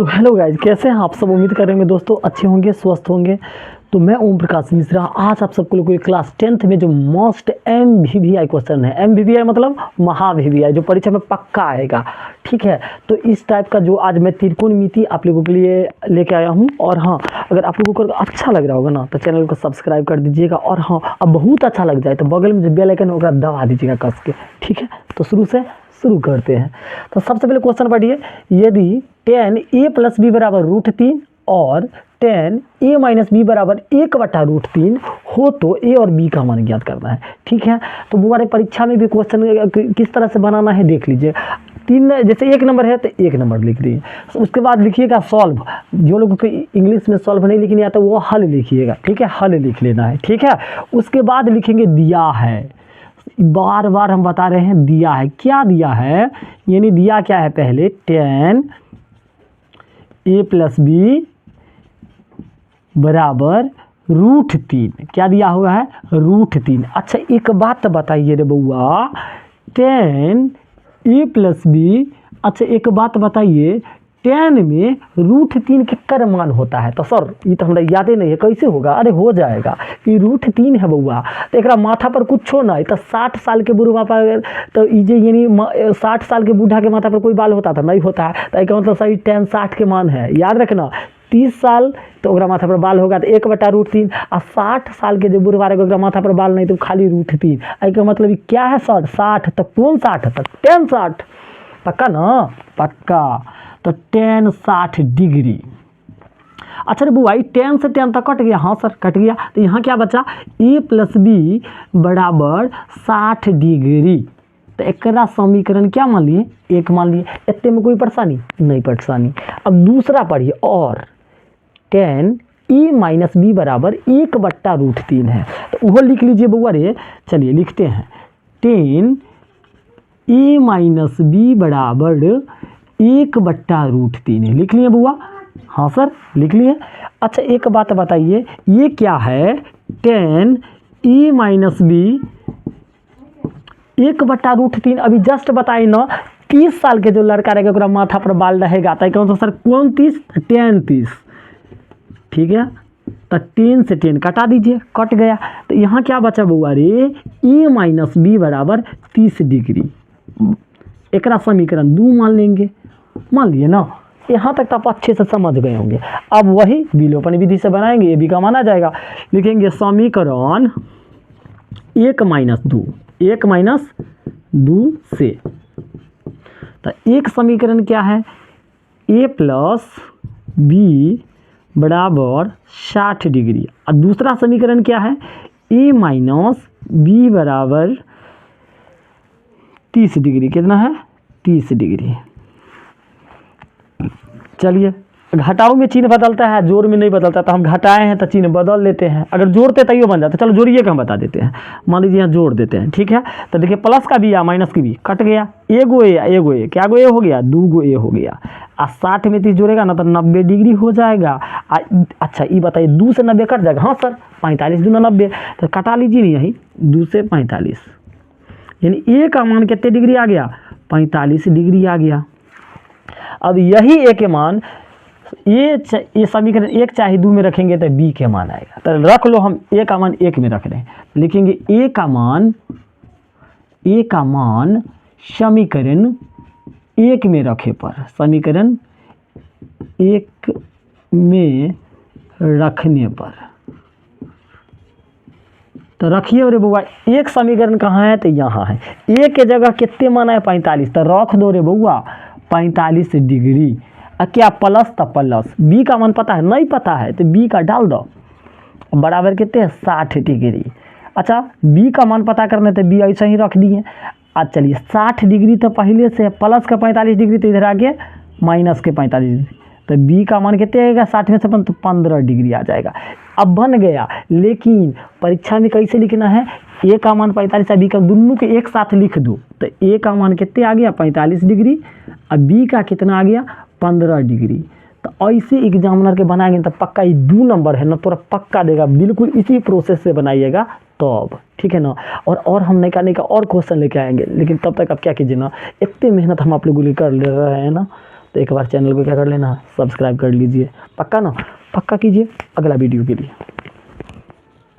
तो hello guys, कैसे हैं आप सब। उम्मीद करेंगे दोस्तों अच्छे होंगे, स्वस्थ होंगे। तो मैं ओम प्रकाश मिश्रा आज आप सबको कोई क्लास 10th में जो मोस्ट MVVI क्वेश्चन है, MVVI मतलब महा VVI, जो परीक्षा में पक्का आएगा, ठीक है। तो इस टाइप का जो आज मैं त्रिकोणमिति आप लोगों के लिए लेके आया हूँ। और हाँ, अगर आप लोगों को अच्छा लग रहा होगा ना तो चैनल को सब्सक्राइब कर दीजिएगा। और हाँ, अब बहुत अच्छा लग जाए तो बगल में जो बेल आइकन होगा दबा दीजिएगा कस के, ठीक है। तो शुरू करते हैं। तो सबसे पहले क्वेश्चन पढ़िए। यदि 10a + b = √3 और 10a - b = 1/√3 हो तो a और b का मान ज्ञात करना है, ठीक है। तो हमारे परीक्षा में भी क्वेश्चन किस तरह से बनाना है देख लीजिए। तीन, जैसे एक नंबर है तो एक नंबर लिख दिए। उसके बाद लिखिएगा सॉल्व। जो लोगों को इंग्लिश में सॉल्व नहीं लिखनी आता वो हल लिखिएगा, ठीक है। हल लिख लेना है, ठीक है। उसके बाद लिखेंगे दिया है। बार बार हम बता रहे हैं दिया है। क्या दिया है, यानी दिया क्या है, पहले 10a + b = √3। क्या दिया हुआ है, √3। अच्छा एक बात बताइए रे बउआ, 10a + b, अच्छा एक बात बताइए, 10 में √3 के कर मान होता है। तो सर ये तो हमरा याद ही नहीं है, कैसे होगा। अरे हो जाएगा, ये √3 है बउआ। तो एक माथा पर कुछ हो ना, तो 60 साल के बुढ़वा पर तो इजे यानी 60 साल के बूढ़ा के माथा पर कोई बाल होता था, नहीं होता है। तो एक मतलब सही 10 60 के मान है, याद रखना। 30 साल तो ओकरा माथा पर बाल होगा तो 1/√3। और 60 साल के जो बुढ़वा रहेगा ओकरा माथा पर बाल नहीं तो खाली √3। इसका मतलब क्या है सर, 60। तो कौन 60 तक, 10 60 पक्का ना, पक्का। तो 10 60 डिग्री। अच्छा रे बुआ, 10 से 10 तक कट गया। हाँ सर कट गया। तो यहाँ क्या बचा, a + b = 60 डिग्री। तो एक समीकरण क्या मान लिए, एक मान लिए। इतने में कोई परेशानी नहीं, परेशानी। अब दूसरा पढ़िए। और 10a - b = 1/√3 है। तो वो लिख लीजिए बुआ रे। चलिए लिखते हैं, 10a - b = 1/√3 है। लिख लिए बुआ, हाँ सर लिख लिए। अच्छा एक बात बताइए, ये क्या है, 10a - b 1/√3। अभी जस्ट बताई ना, 30 साल के जो लड़का रहेगा ओकरा माथा पर बाल रहेगा। तो कौन सा सर, कौन 30, 10 30, ठीक है। तो 10 से 10 कटा दीजिए, कट गया। तो यहाँ क्या बचा बुआ रे, a - b = 30 डिग्री। एक समीकरण 2 मान लेंगे, मान लिए ना। यहाँ तक तो आप अच्छे से समझ गए होंगे। अब वही विलोपन विधि से बनाएंगे, ये भी का मान आ जाएगा। लिखेंगे समीकरण 1 - 2, 1 - 2 से। तो एक समीकरण क्या है, a + b = 60 डिग्री। और दूसरा समीकरण क्या है, a - b = 30 डिग्री। कितना है, 30 डिग्री। चलिए, घटाओ में चिन्ह बदलता है, जोड़ में नहीं बदलता। तो हम घटाए हैं तो चिन्ह बदल लेते हैं, अगर जोड़ते तैयो बन जाता। चलो जोड़िए का हम बता देते हैं। मान लीजिए यहाँ जोड़ देते हैं, ठीक है। तो देखिए प्लस का भी या माइनस की भी कट गया। एगो ए, क्या गो ए हो गया, 2 ए हो गया। और 60 में 30 जोड़ेगा ना तो 90 डिग्री हो जाएगा। अच्छा ये बताइए, 2 से 90 कट जाएगा। हाँ सर, 45 दूना 90। तो कटा लीजिए यहीं, 2 से 45, यानी ए का मान कितने डिग्री आ गया, 45 डिग्री आ गया। अब यही ए के मान, ये समीकरण 1 चाहे 2 में रखेंगे तो b के मान आएगा। तो रख लो, हम a का मान 1 में रख रहे हैं। लिखेंगे a का मान समीकरण 1 में रखे पर, समीकरण 1 में रखने पर। तो रखिए रे बउआ, एक समीकरण कहाँ है, तो यहाँ है। a के जगह कितने मान है, 45। तो रख दो रे बउआ 45 डिग्री। क्या प्लस, तो प्लस। b का मान पता है, नहीं पता है तो b का डाल दो, बराबर कितने, 60 डिग्री। अच्छा b का मान पता करने तो b ऐसे ही रख दिए। आज चलिए 60 डिग्री तो पहले से, प्लस का 45 डिग्री तो इधर आगे माइनस के 45 डिग्री। तो b का मान कितने आएगा, 60 में से 15 डिग्री आ जाएगा। अब बन गया। लेकिन परीक्षा में कैसे लिखना है, a का मान 45 है, b का, दोनों के एक साथ लिख दो। तो a का मान कितने आ गया, 45 डिग्री। और b का कितना आ गया, 15 डिग्री। तो ऐसे एग्जामिनर के बनाएंगे तो पक्का ये 2 नंबर है ना, तो पक्का देगा। बिल्कुल इसी प्रोसेस से बनाइएगा तब, ठीक है ना। और हम नहीं का और क्वेश्चन लेके आएंगे। लेकिन तब तक आप क्या कीजिए ना, इतने मेहनत हम आप लोगों के लिए कर ले रहे हैं ना, तो एक बार चैनल को क्या कर लेना, सब्सक्राइब कर लीजिए। पक्का ना, पक्का कीजिए अगला वीडियो के लिए।